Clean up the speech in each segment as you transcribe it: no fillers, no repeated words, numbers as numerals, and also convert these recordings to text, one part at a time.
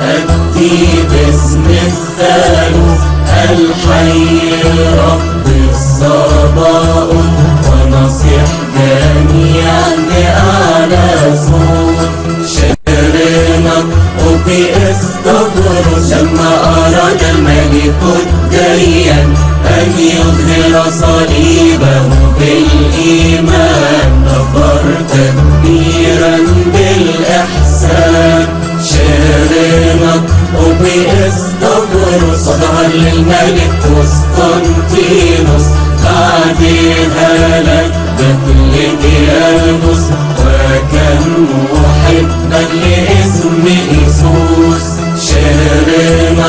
أبدي باسم الثالوث الحي رب الصباؤوت، ونصيح جميعا بأعلى صوت. شعرنا وبإستغرس لما أراد الملك الديان أن يظهر صليبه بالإيمان، نظر تدبيرا بالإحسان. شعرنا وبإستغرس ظهر للملك قسطنطينوس بعد هلاك دقلديانوس، وكان محبا لاسم إيسوس. شعرنا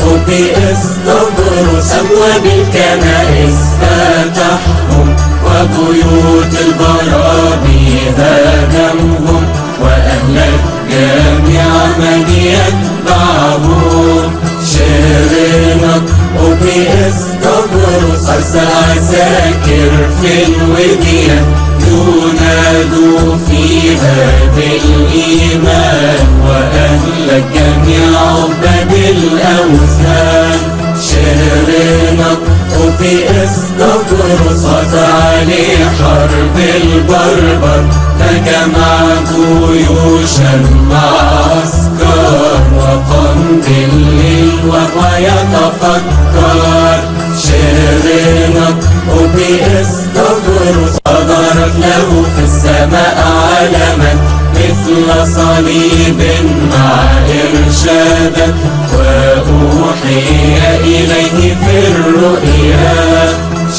وبإستغرس أبواب الكنائس فتحهم، وبيوت البرابي هدمهم، وأهلك جميع من يتبعهم. شعرنا وبإستغرس أرسل عساكر في الوديان ينادوا فيها بالإيمان، وأهلك جميع عباد الأوثان. شعرنا وبإستغرس قطع لحرب البربر، فجمع جيوشا مع عسكر، وقام بالليل وهو يتفكر. شعرنا وبإستغرس ظهرت له في السماء علما مثل صليب مع إرشادا، وأوحي إليه في الرؤيا.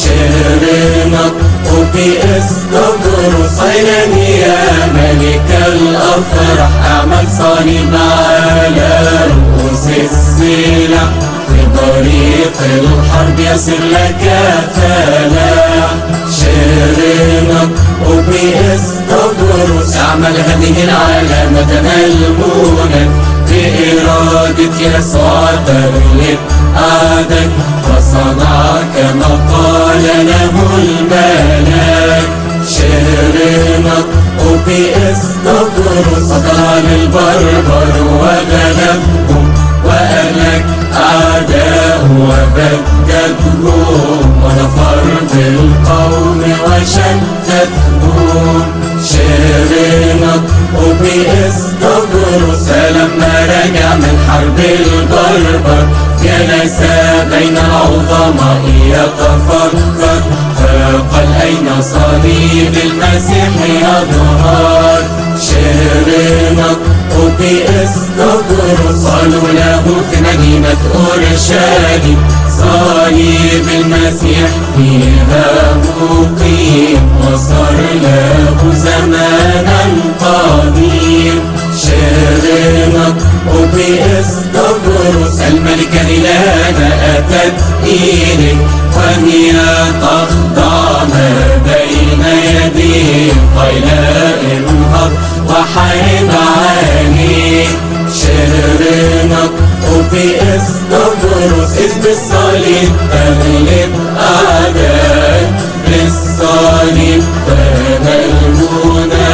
شعرنا وبإستغرس عينا يا ملك الأفراح، أعمل صليب على رؤوس السلاح، في طريق الحرب يصير لك فلاح. شعرنا وبإستغرس اعمل هذه العلامة ملمونا بإرادة يسوع تغلب أعداك، وصنع كما قال له الملاك. شعرنا وبإستغرس طلع للبربر وغلبهم، وأهلك أعداء وبددهم، ونفر بالقوم وشتتهم. شعرنا وبإستغرس فلما رجع من حرب البربر جلس بين العظماء يتفكر، فقال أين صليب المسيح يظهر. شعرنا وبإستغرس قالوا له في مدينة أورشليم صليب المسيح فيها مقيم، وصار له زمانا قديم. شعرنا وبإستغرس الملكة إلهنا أتت إليه، وهي تخضع ما بين يديه، قيلا انهض وحارب عليه. شعرنا وبإستغرس إذ بالصليب تغلب أعداء، بالصليب تنالونا،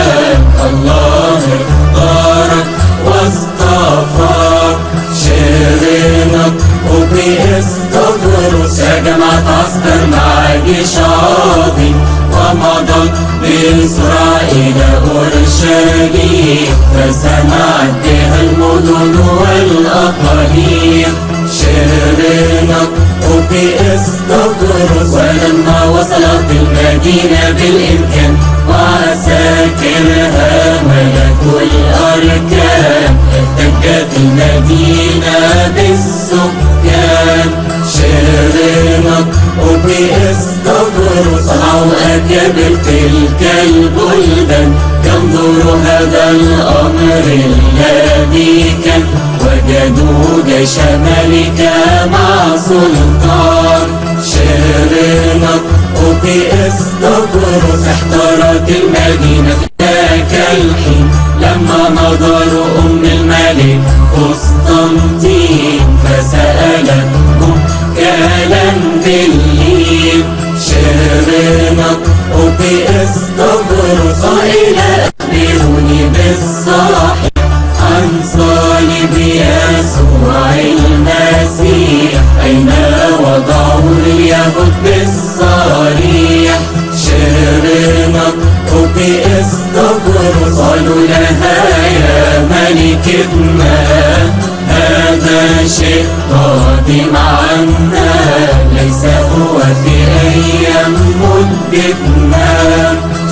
الله اختارك واصطفاك. شعرنا وبإستغرس جمعت عسكر مع جيش عظيم، ومضت بسرعة إلى أورشليم، فسمعت بها المدن والأقاليم. شعرنا وبإستغرس ولما وصلت المدينة بالإمكان، وعساكرها ملكوا الأركان، احتجت المدينة بالسكان. شعرنا وبإستغرس طلعوا أكابر تلك البلدان، ينظروا هذا الأمر الذي كان، وجدوا جيش ملكة مع سلطان. شعرنا وبإستغرس احترت المدينة ذاك الحين، لما نظروا أم الملك قسطنطين، فسألتهم كلام بالليل. شعرنا وبإستغرس قائلة أخبروني قالوا لها يا ملكتنا هذا شيء قادم عنا، ليس هو في أيام مدتنا.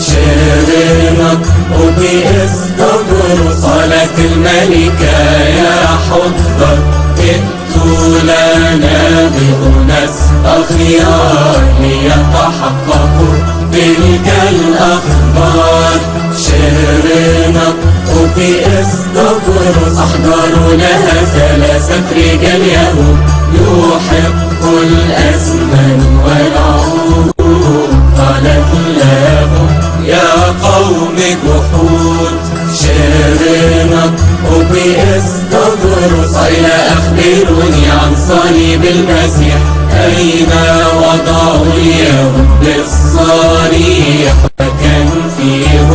شرنق وبإستبرص قالت الملكة يا حضر ائتوا لنا بأناس أخيار ليتحققوا تلك الأخبار. شرنق وبإستبرص أحضروا لها 3 رجال يهود يحقوا الأزمان والعهود. قالت لهم يا قوم جحود. شرنق وبإستبرص قال أخبروني عن صليب المسيح أين وضعوا اليهود بالصريح، فكان فيه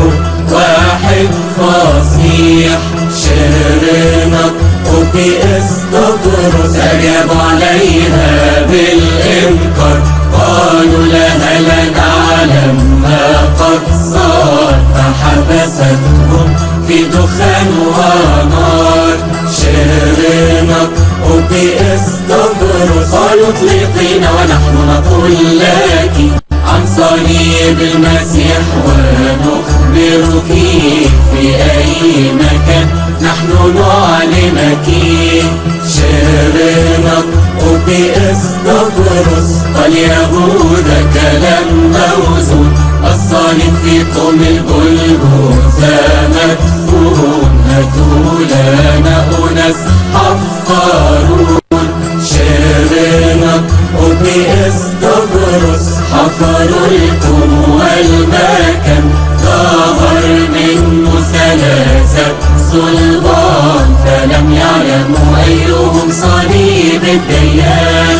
واحد فصيح. شرنق وبإستبرص أجابوا عليها بالإنكار، قالوا لها لا نعلم ما قد صار، فحبستهم في دخان ونار. شرنق وبإستبرص قالوا اطلقينا ونحن نقول لك عن صليب المسيح ونخبرك في أي مكان نحن نعلمك. شرنق وبإستبرص قال يهوذا كلام موزون، الصليب في قوم الجلجثا مدفون، هاتوا لنا أناس حفارون. شرنق وبإستبرص حفروا الكم والمكان، ظهر منه 3 صلبان، فلم يعلموا أيهم صليب الديان.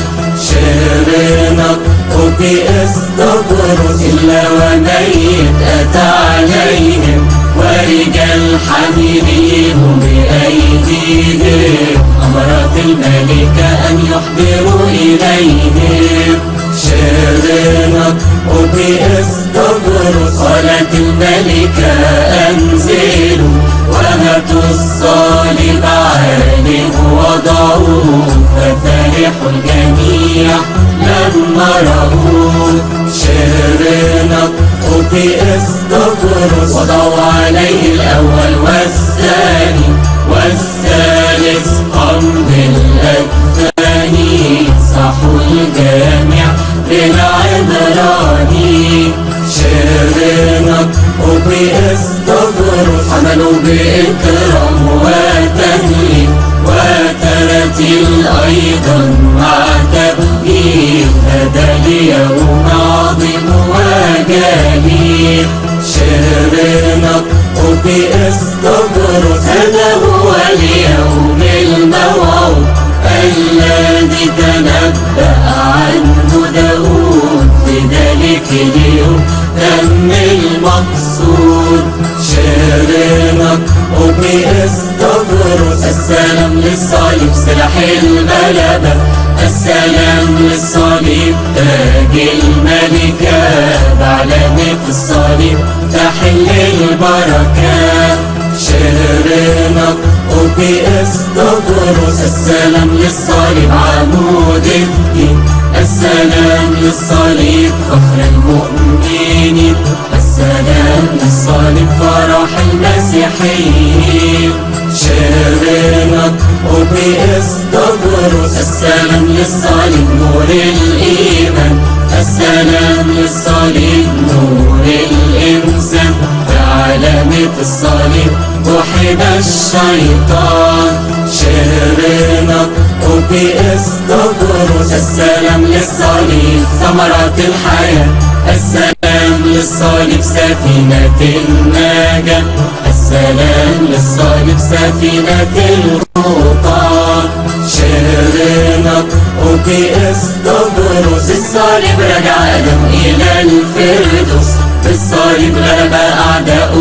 شرنق وبإستبرص إلا وميت أتى عليهم، ورجال حاملين بأيديهم أمرت الملكة أن يحضروا إليهم. شرنق وبإستبرص قالت الملكة أنزلوا وهاتوا الصليب عليه وضعوه، ففرحوا الجميع لما رأوه. شرنق وبإستبرص وضعوا عليه الأول والثاني والثالث قام بالأكفاني، صحوا الجامع بالعبراني. شرنق وبإستبرص حملوا بإكرام وتهليل وترتيل أيضا مع تبجيل، هذا اليوم عظيم وجليل. شرنق وبإستبرص هذا هو اليوم الموعود الذي تنبأ عنه داود، في ذلك اليوم تم المقصود. شرنق وبإستبرص السلام للصليب سلاح الغلبة، السلام للصليب تاج الملكة، بعلامة الصليب تحل البركة. شرنق وبإستبرص السلام للصليب عمود الدين، السلام للصليب فخر المؤمنين، السلام للصليب فرح المسيحيين. شرنق وبإستبرص السلام للصليب نور الإيمان، السلام للصليب نور الإنسان، بعلامة الصليب وحد الشيطان. شرنق وبإستبرص السلام للصليب ثمرة الحياة، السلام للصليب سفينة النجاة، السلام للصليب سفينة الخطى. شرنق وبإستبرص الصليب رجع آدم إلى الفردوس، بالصليب غلب أعداء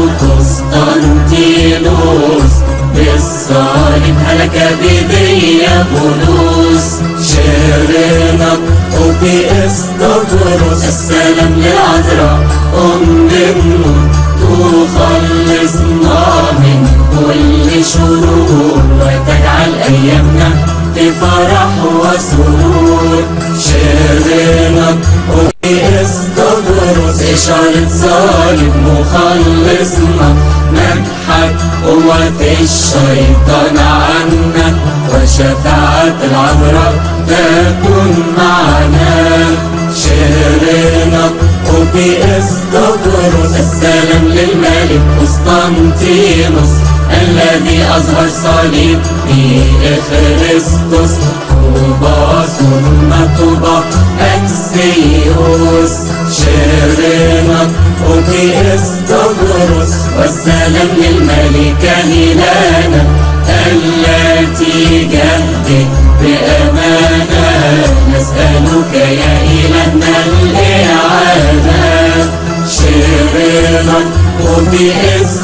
قسطنطينوس، بالصليب هلك بديابولوس. شرنق وبإستبرص السلام للعذراء أم النور تخلصنا فرح وسرور. شرنا وبإسطبرس إشارة صليب مخلصنا، نجحت قوة الشيطان عنا، وشفاعة العذراء تكون معنا. شرنا وبإسطبرس السلام للملك قسطنطينوس، الذي أظهر صليب بإخريستوس. طوبى ثم طوبى أكسيوس. شرنا وبإسطبرس والسلام للملكة هيلانا، التي جهدت بأمانة. نسألك يا إلهنا الإعانة. شرنا وبإسطبرس.